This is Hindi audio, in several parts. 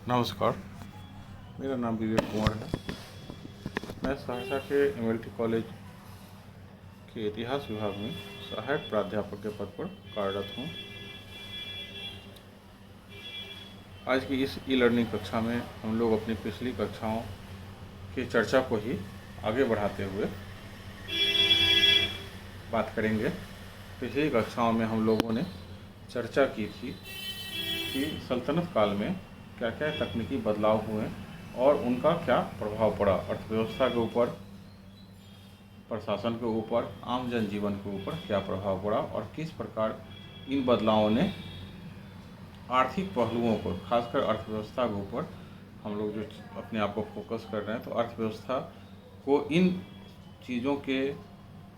नमस्कार, मेरा नाम विवेक कुमार है। मैं सहरसा के एमएलटी कॉलेज के इतिहास विभाग में सहायक प्राध्यापक के पद पर कार्यरत हूँ। आज की इस ई लर्निंग कक्षा में हम लोग अपनी पिछली कक्षाओं की चर्चा को ही आगे बढ़ाते हुए बात करेंगे। पिछली कक्षाओं में हम लोगों ने चर्चा की थी कि सल्तनत काल में क्या क्या तकनीकी बदलाव हुए और उनका क्या प्रभाव पड़ा अर्थव्यवस्था के ऊपर, प्रशासन के ऊपर, आम जनजीवन के ऊपर क्या प्रभाव पड़ा और किस प्रकार इन बदलावों ने आर्थिक पहलुओं को, खासकर अर्थव्यवस्था के ऊपर हम लोग जो अपने आप को फोकस कर रहे हैं, तो अर्थव्यवस्था को इन चीज़ों के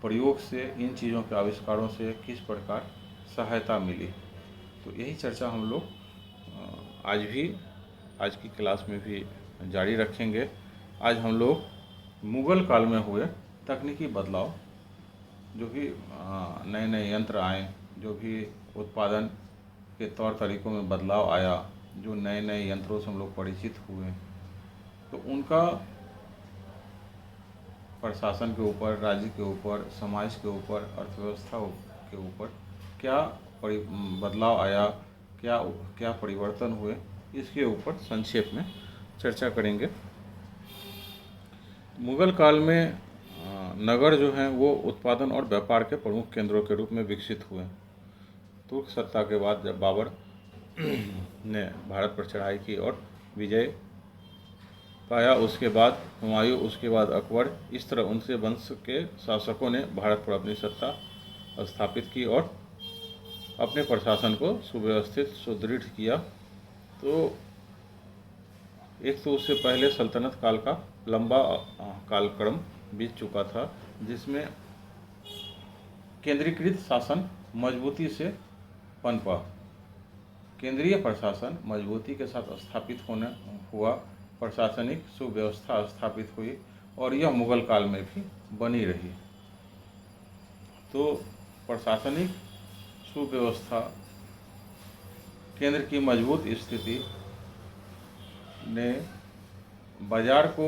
प्रयोग से, इन चीज़ों के आविष्कारों से किस प्रकार सहायता मिली। तो यही चर्चा हम लोग आज की क्लास में भी जारी रखेंगे। आज हम लोग मुग़ल काल में हुए तकनीकी बदलाव, जो भी नए नए यंत्र आए, जो भी उत्पादन के तौर तरीक़ों में बदलाव आया, जो नए नए यंत्रों से हम लोग परिचित हुए, तो उनका प्रशासन के ऊपर, राज्य के ऊपर, समाज के ऊपर, अर्थव्यवस्था के ऊपर क्या बदलाव आया, क्या क्या परिवर्तन हुए, इसके ऊपर संक्षेप में चर्चा करेंगे। मुग़ल काल में नगर जो हैं वो उत्पादन और व्यापार के प्रमुख केंद्रों के रूप में विकसित हुए। तुर्क सत्ता के बाद जब बाबर ने भारत पर चढ़ाई की और विजय पाया, उसके बाद हुमायूं, उसके बाद अकबर, इस तरह उनसे वंश के शासकों ने भारत पर अपनी सत्ता स्थापित की और अपने प्रशासन को सुव्यवस्थित, सुदृढ़ किया। तो एक तो उससे पहले सल्तनत काल का लंबा कालक्रम बीत चुका था, जिसमें केंद्रीकृत शासन मजबूती से पनपा, केंद्रीय प्रशासन मजबूती के साथ स्थापित हुआ, प्रशासनिक सुव्यवस्था स्थापित हुई और यह मुग़ल काल में भी बनी रही। तो प्रशासनिक सुव्यवस्था, केंद्र की मजबूत स्थिति ने बाजार को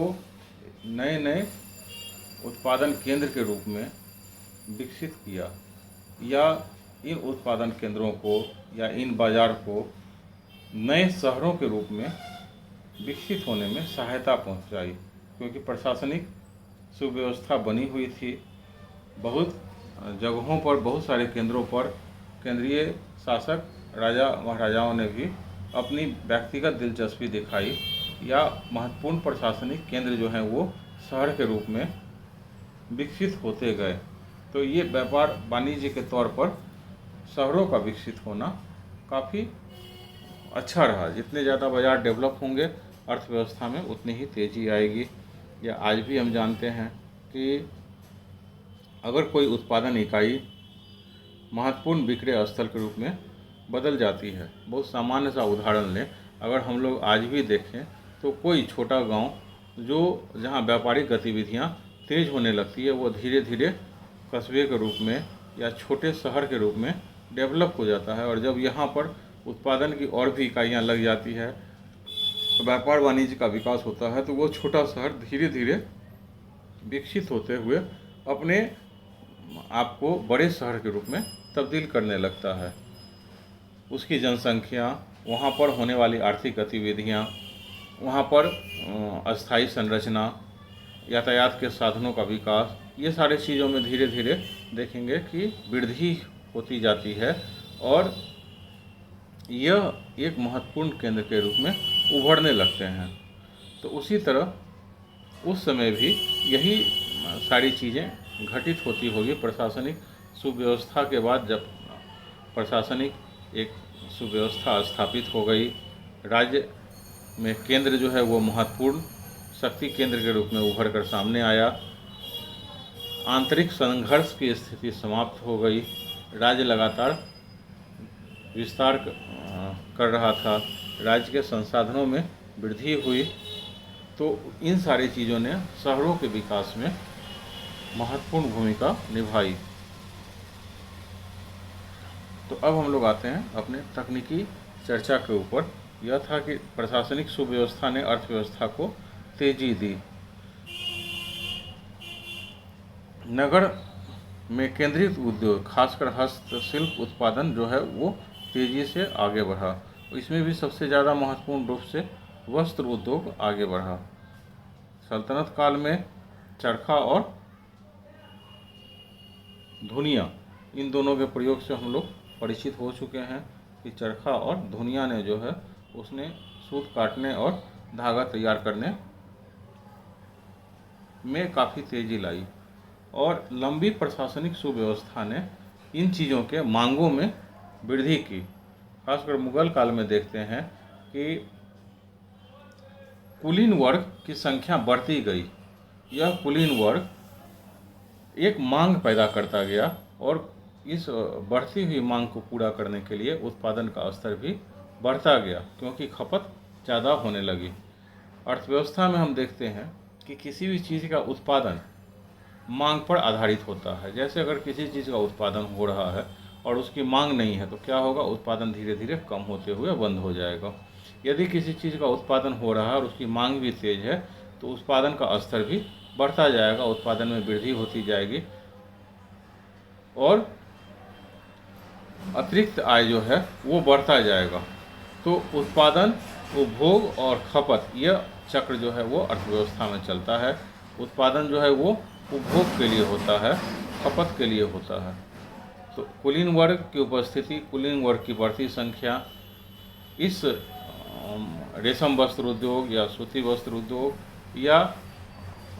नए नए उत्पादन केंद्र के रूप में विकसित किया, या इन उत्पादन केंद्रों को या इन बाजार को नए शहरों के रूप में विकसित होने में सहायता पहुंचाई, क्योंकि प्रशासनिक सुव्यवस्था बनी हुई थी। बहुत जगहों पर, बहुत सारे केंद्रों पर केंद्रीय शासक, राजा महाराजाओं ने भी अपनी व्यक्तिगत दिलचस्पी दिखाई, या महत्वपूर्ण प्रशासनिक केंद्र जो हैं वो शहर के रूप में विकसित होते गए। तो ये व्यापार वाणिज्य के तौर पर शहरों का विकसित होना काफ़ी अच्छा रहा। जितने ज़्यादा बाज़ार डेवलप होंगे अर्थव्यवस्था में, उतनी ही तेज़ी आएगी। या आज भी हम जानते हैं कि अगर कोई उत्पादन इकाई महत्वपूर्ण विक्रय स्थल के रूप में बदल जाती है, बहुत सामान्य सा उदाहरण लें, अगर हम लोग आज भी देखें तो कोई छोटा गांव जो जहां व्यापारिक गतिविधियां तेज़ होने लगती है, वो धीरे धीरे कस्बे के रूप में या छोटे शहर के रूप में डेवलप हो जाता है। और जब यहाँ पर उत्पादन की और भी इकाइयाँ लग जाती है, तो व्यापार वाणिज्य का विकास होता है, तो वो छोटा शहर धीरे धीरे विकसित होते हुए अपने आप को बड़े शहर के रूप में तब्दील करने लगता है। उसकी जनसंख्या, वहाँ पर होने वाली आर्थिक गतिविधियाँ, वहाँ पर अस्थायी संरचना, यातायात के साधनों का विकास, ये सारे चीज़ों में धीरे धीरे देखेंगे कि वृद्धि होती जाती है और यह एक महत्वपूर्ण केंद्र के रूप में उभरने लगते हैं। तो उसी तरह उस समय भी यही सारी चीज़ें घटित होती होगी। प्रशासनिक सुव्यवस्था के बाद जब प्रशासनिक एक सुव्यवस्था स्थापित हो गई, राज्य में केंद्र जो है वो महत्वपूर्ण शक्ति केंद्र के रूप में उभर कर सामने आया, आंतरिक संघर्ष की स्थिति समाप्त हो गई, राज्य लगातार विस्तार कर रहा था, राज्य के संसाधनों में वृद्धि हुई। तो इन सारी चीज़ों ने शहरों के विकास में महत्वपूर्ण भूमिका निभाई। तो अब हम लोग आते हैं अपने तकनीकी चर्चा के ऊपर यह था कि प्रशासनिक सुव्यवस्था ने अर्थव्यवस्था को तेजी दी। नगर में केंद्रित उद्योग, खासकर हस्तशिल्प उत्पादन जो है वो तेजी से आगे बढ़ा। इसमें भी सबसे ज़्यादा महत्वपूर्ण रूप से वस्त्र उद्योग आगे बढ़ा। सल्तनत काल में चरखा और धुनिया, इन दोनों के प्रयोग से हम लोग परिचित हो चुके हैं कि चरखा और धुनिया ने जो है उसने सूत काटने और धागा तैयार करने में काफ़ी तेजी लाई। और लंबी प्रशासनिक सुव्यवस्था ने इन चीज़ों के मांगों में वृद्धि की। खासकर मुगल काल में देखते हैं कि कुलीन वर्ग की संख्या बढ़ती गई। यह कुलीन वर्ग एक मांग पैदा करता गया और इस बढ़ती हुई मांग को पूरा करने के लिए उत्पादन का स्तर भी बढ़ता गया, क्योंकि खपत ज़्यादा होने लगी। अर्थव्यवस्था में हम देखते हैं कि किसी भी चीज़ का उत्पादन मांग पर आधारित होता है। जैसे अगर किसी चीज़ का उत्पादन हो रहा है और उसकी मांग नहीं है तो क्या होगा, उत्पादन धीरे धीरे कम होते हुए बंद हो जाएगा। यदि किसी चीज़ का उत्पादन हो रहा है और उसकी मांग भी तेज है तो उत्पादन का स्तर भी बढ़ता जाएगा, उत्पादन में वृद्धि होती जाएगी और अतिरिक्त आय जो है वो बढ़ता जाएगा। तो उत्पादन, उपभोग और खपत, यह चक्र जो है वो अर्थव्यवस्था में चलता है। उत्पादन जो है वो उपभोग के लिए होता है, खपत के लिए होता है। तो कुलीन वर्ग की उपस्थिति, कुलीन वर्ग की बढ़ती संख्या इस रेशम वस्त्र उद्योग या सूती वस्त्र उद्योग या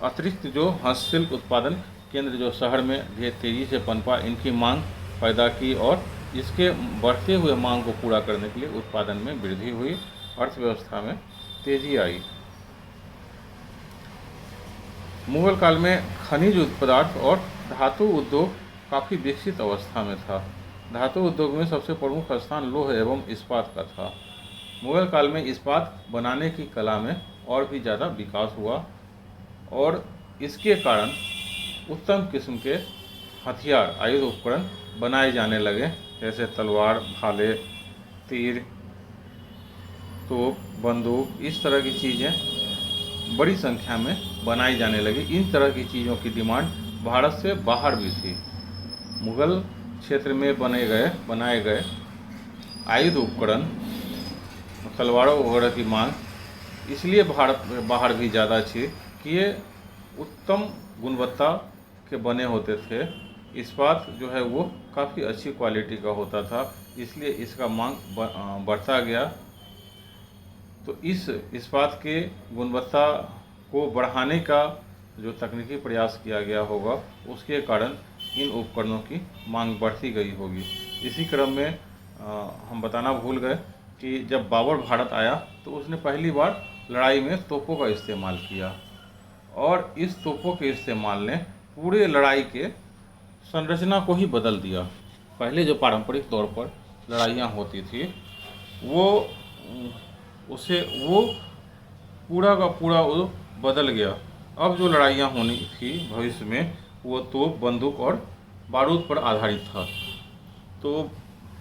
अतिरिक्त जो हस्तशिल्प उत्पादन केंद्र जो शहर में तेजी से पनपा, इनकी मांग पैदा की और इसके बढ़ते हुए मांग को पूरा करने के लिए उत्पादन में वृद्धि हुई, अर्थव्यवस्था में तेजी आई। मुगल काल में खनिज पदार्थ और धातु उद्योग काफ़ी विकसित अवस्था में था। धातु उद्योग में सबसे प्रमुख स्थान लौह एवं इस्पात का था। मुगल काल में इस्पात बनाने की कला में और भी ज़्यादा विकास हुआ और इसके कारण उत्तम किस्म के हथियार, आयुध उपकरण बनाए जाने लगे, जैसे तलवार, भाले, तीर, तोप, बंदूक, इस तरह की चीज़ें बड़ी संख्या में बनाई जाने लगी। इन तरह की चीज़ों की डिमांड भारत से बाहर भी थी। मुगल क्षेत्र में बनाए गए आयुध उपकरण, तलवारों वगैरह की मांग इसलिए भारत में बाहर भी ज़्यादा थी कि ये उत्तम गुणवत्ता के बने होते थे। इस्पात जो है वो काफ़ी अच्छी क्वालिटी का होता था, इसलिए इसका मांग बढ़ता गया। तो इस इस्पात के गुणवत्ता को बढ़ाने का जो तकनीकी प्रयास किया गया होगा, उसके कारण इन उपकरणों की मांग बढ़ती गई होगी। इसी क्रम में हम बताना भूल गए कि जब बाबर भारत आया तो उसने पहली बार लड़ाई में तोपों का इस्तेमाल किया और इस तोपों के इस्तेमाल ने पूरे लड़ाई के संरचना को ही बदल दिया। पहले जो पारंपरिक तौर पर लड़ाइयाँ होती थी वो पूरा का पूरा वो बदल गया। अब जो लड़ाइयाँ होनी थी भविष्य में वो तोप, बंदूक और बारूद पर आधारित था। तो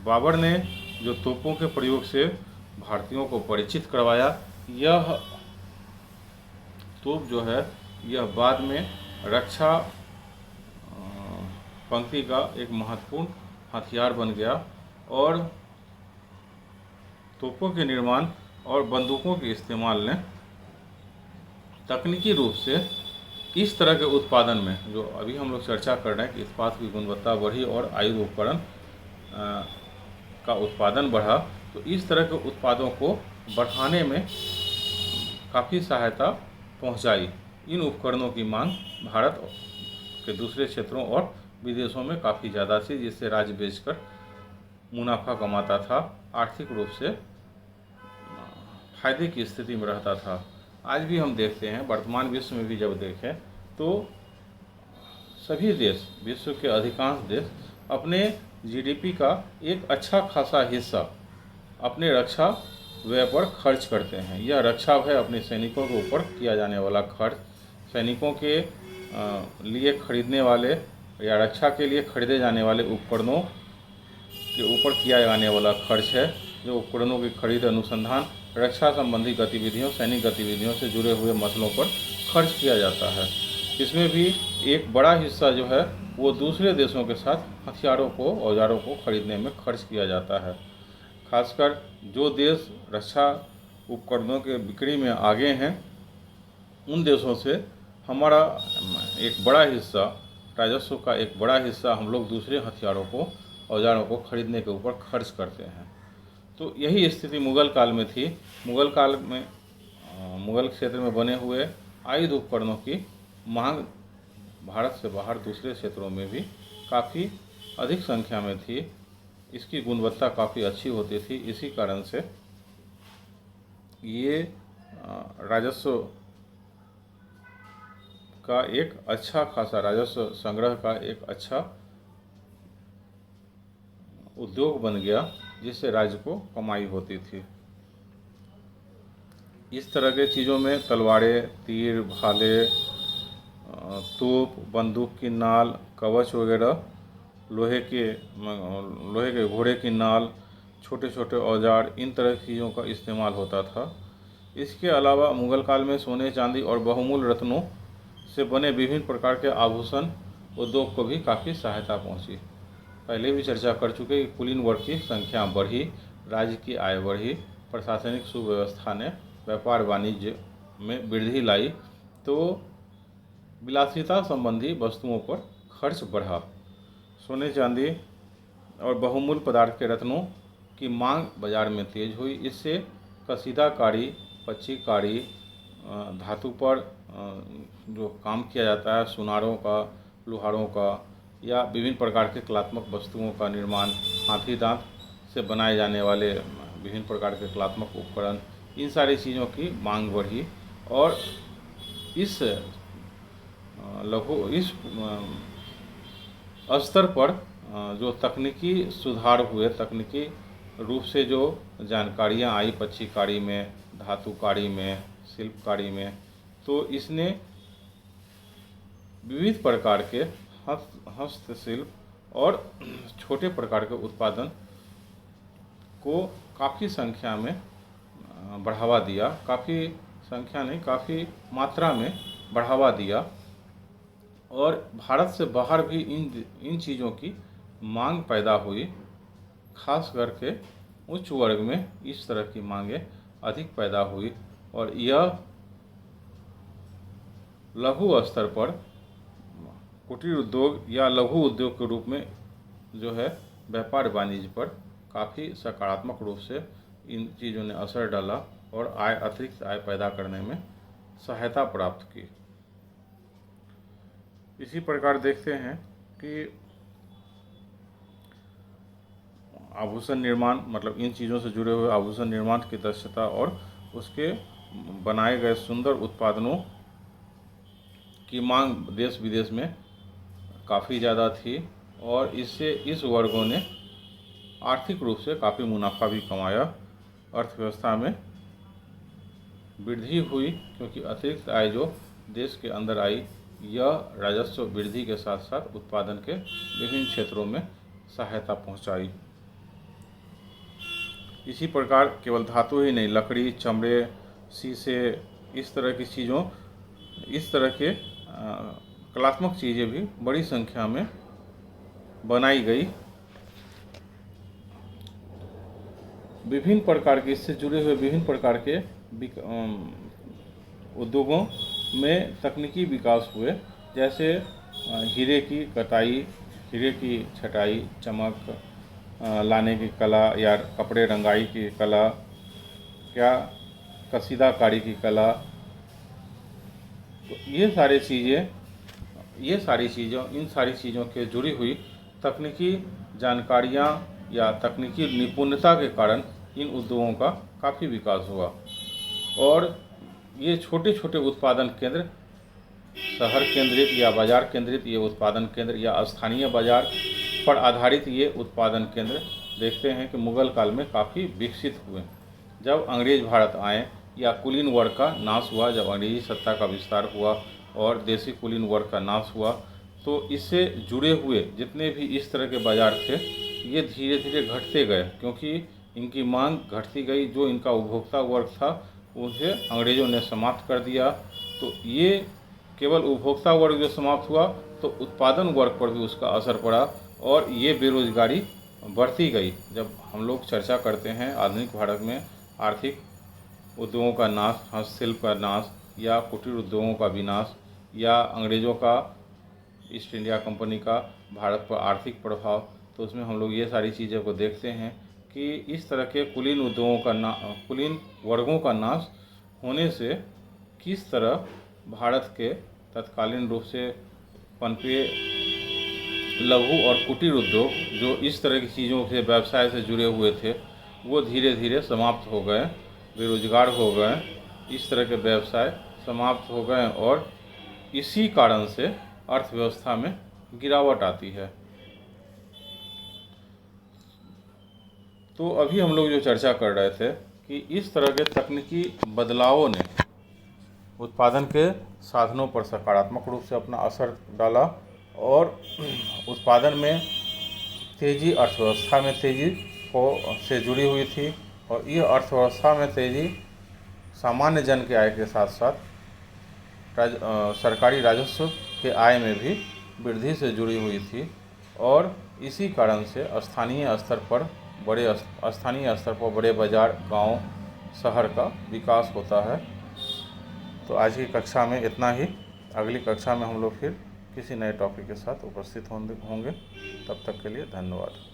बाबर ने जो तोपों के प्रयोग से भारतीयों को परिचित करवाया, यह तोप जो है यह बाद में रक्षा पंक्ति का एक महत्वपूर्ण हथियार बन गया और तोपों के निर्माण और बंदूकों के इस्तेमाल ने तकनीकी रूप से इस तरह के उत्पादन में, जो अभी हम लोग चर्चा कर रहे हैं कि इस्पात की गुणवत्ता बढ़ी और आयुध उपकरण का उत्पादन बढ़ा, तो इस तरह के उत्पादों को बढ़ाने में काफ़ी सहायता पहुंचाई। इन उपकरणों की मांग भारत के दूसरे क्षेत्रों और विदेशों में काफ़ी ज़्यादा थी, जिससे राज्य बेचकर मुनाफा कमाता था, आर्थिक रूप से फायदे की स्थिति में रहता था। आज भी हम देखते हैं, वर्तमान विश्व में भी जब देखें तो सभी देश, विश्व के अधिकांश देश अपने जीडीपी का एक अच्छा खासा हिस्सा अपने रक्षा व्यय पर खर्च करते हैं। यह रक्षा व्यय अपने सैनिकों के ऊपर किया जाने वाला खर्च, सैनिकों के लिए खरीदने वाले या रक्षा के लिए खरीदे जाने वाले उपकरणों के ऊपर किया जाने वाला खर्च है। जो उपकरणों की खरीद, अनुसंधान रक्षा संबंधी गतिविधियों, सैनिक गतिविधियों से जुड़े हुए मसलों पर खर्च किया जाता है। इसमें भी एक बड़ा हिस्सा जो है वो दूसरे देशों के साथ हथियारों को, औजारों को खरीदने में खर्च किया जाता है। खासकर जो देश रक्षा उपकरणों के बिक्री में आगे हैं, उन देशों से हमारा एक बड़ा हिस्सा, राजस्व का एक बड़ा हिस्सा हम लोग दूसरे हथियारों को, औजारों को खरीदने के ऊपर खर्च करते हैं। तो यही स्थिति मुग़ल काल में थी। मुग़ल काल में मुग़ल क्षेत्र में बने हुए आयुध उपकरणों की मांग भारत से बाहर दूसरे क्षेत्रों में भी काफ़ी अधिक संख्या में थी। इसकी गुणवत्ता काफ़ी अच्छी होती थी। इसी कारण से ये राजस्व का एक अच्छा खासा, राजस्व संग्रह का एक अच्छा उद्योग बन गया, जिससे राज्य को कमाई होती थी। इस तरह के चीज़ों में तलवारें, तीर, भाले, तोप, बंदूक की नाल, कवच वगैरह, लोहे के घोड़े की नाल, छोटे छोटे औजार, इन तरह की चीज़ों का इस्तेमाल होता था। इसके अलावा मुग़ल काल में सोने, चांदी और बहुमूल्य रत्नों से बने विभिन्न प्रकार के आभूषण उद्योग को भी काफ़ी सहायता पहुंची। पहले भी चर्चा कर चुके कि कुलीन वर्ग की संख्या बढ़ी, राज्य की आय बढ़ी, प्रशासनिक सुव्यवस्था ने व्यापार वाणिज्य में वृद्धि लाई, तो विलासिता संबंधी वस्तुओं पर खर्च बढ़ा। सोने, चांदी और बहुमूल्य पदार्थ के रत्नों की मांग बाजार में तेज हुई। इससे कसीदाकारी, पच्चीकारी, धातु पर जो काम किया जाता है, सुनारों का, लोहारों का, या विभिन्न प्रकार के कलात्मक वस्तुओं का निर्माण, हाथी दांत से बनाए जाने वाले विभिन्न प्रकार के कलात्मक उपकरण, इन सारी चीज़ों की मांग बढ़ी। और इस स्तर पर जो तकनीकी सुधार हुए, तकनीकी रूप से जो जानकारियाँ आई पच्चीकारी में, धातुकारी में, शिल्पकारी में, तो इसने विविध प्रकार के हस्तशिल्प और छोटे प्रकार के उत्पादन को काफ़ी संख्या में बढ़ावा दिया। काफ़ी संख्या नहीं, काफ़ी मात्रा में बढ़ावा दिया। और भारत से बाहर भी इन चीज़ों की मांग पैदा हुई। खास करके उच्च वर्ग में इस तरह की मांगें अधिक पैदा हुई, और यह लघु स्तर पर कुटीर उद्योग या लघु उद्योग के रूप में जो है व्यापार वाणिज्य पर काफ़ी सकारात्मक रूप से इन चीज़ों ने असर डाला और अतिरिक्त आय पैदा करने में सहायता प्राप्त की। इसी प्रकार देखते हैं कि आभूषण निर्माण, मतलब इन चीज़ों से जुड़े हुए आभूषण निर्माण की दक्षता और उसके बनाए गए सुंदर उत्पादनों की मांग देश विदेश में काफ़ी ज़्यादा थी, और इससे इस वर्गों ने आर्थिक रूप से काफ़ी मुनाफा भी कमाया। अर्थव्यवस्था में वृद्धि हुई, क्योंकि अतिरिक्त आय जो देश के अंदर आई, यह राजस्व वृद्धि के साथ साथ उत्पादन के विभिन्न क्षेत्रों में सहायता पहुंचाई। इसी प्रकार केवल धातु ही नहीं, लकड़ी, चमड़े, शीशे, इस तरह की चीज़ों, इस तरह के कलात्मक चीज़ें भी बड़ी संख्या में बनाई गई। विभिन्न प्रकार के, इससे जुड़े हुए विभिन्न प्रकार के उद्योगों में तकनीकी विकास हुए, जैसे हीरे की कटाई, हीरे की छटाई, चमक लाने की कला, या कपड़े रंगाई की कला, क्या कसीदाकारी की कला, तो इन सारी चीज़ों के जुड़ी हुई तकनीकी जानकारियाँ या तकनीकी निपुणता के कारण इन उद्योगों का काफ़ी विकास हुआ। और ये छोटे छोटे उत्पादन केंद्र, शहर केंद्रित या बाजार केंद्रित ये उत्पादन केंद्र, या स्थानीय बाजार पर आधारित ये उत्पादन केंद्र देखते हैं कि मुग़ल काल में काफ़ी विकसित हुए। जब अंग्रेज़ भारत आए या कुलीन वर्ग का नाश हुआ, जब अंग्रेजी सत्ता का विस्तार हुआ और देसी कुलीन वर्ग का नाश हुआ, तो इससे जुड़े हुए जितने भी इस तरह के बाज़ार थे, ये धीरे धीरे घटते गए, क्योंकि इनकी मांग घटती गई। जो इनका उपभोक्ता वर्ग था उसे अंग्रेज़ों ने समाप्त कर दिया। तो ये केवल उपभोक्ता वर्ग जो समाप्त हुआ तो उत्पादन वर्ग पर भी उसका असर पड़ा और ये बेरोजगारी बढ़ती गई। जब हम लोग चर्चा करते हैं आधुनिक भारत में आर्थिक उद्योगों का नाश, हस्तशिल्प का नाश या कुटीर उद्योगों का विनाश या अंग्रेज़ों का ईस्ट इंडिया कंपनी का भारत पर आर्थिक प्रभाव, तो उसमें हम लोग ये सारी चीज़ों को देखते हैं कि इस तरह के कुलीन उद्योगों का कुलीन वर्गों का नाश होने से किस तरह भारत के तत्कालीन रूप से पनपे लघु और कुटीर उद्योग जो इस तरह की चीज़ों से व्यवसाय से जुड़े हुए थे वो धीरे धीरे समाप्त हो गए, बेरोजगार हो गए, इस तरह के व्यवसाय समाप्त हो गए और इसी कारण से अर्थव्यवस्था में गिरावट आती है। तो अभी हम लोग जो चर्चा कर रहे थे कि इस तरह के तकनीकी बदलावों ने उत्पादन के साधनों पर सकारात्मक रूप से अपना असर डाला और उत्पादन में तेज़ी अर्थव्यवस्था में तेज़ी से जुड़ी हुई थी और ये अर्थव्यवस्था में तेज़ी सामान्य जन के आय के साथ साथ सरकारी राजस्व के आय में भी वृद्धि से जुड़ी हुई थी और इसी कारण से स्थानीय स्तर पर बड़े बाज़ार, गांव, शहर का विकास होता है। तो आज की कक्षा में इतना ही। अगली कक्षा में हम लोग फिर किसी नए टॉपिक के साथ उपस्थित होंगे। तब तक के लिए धन्यवाद।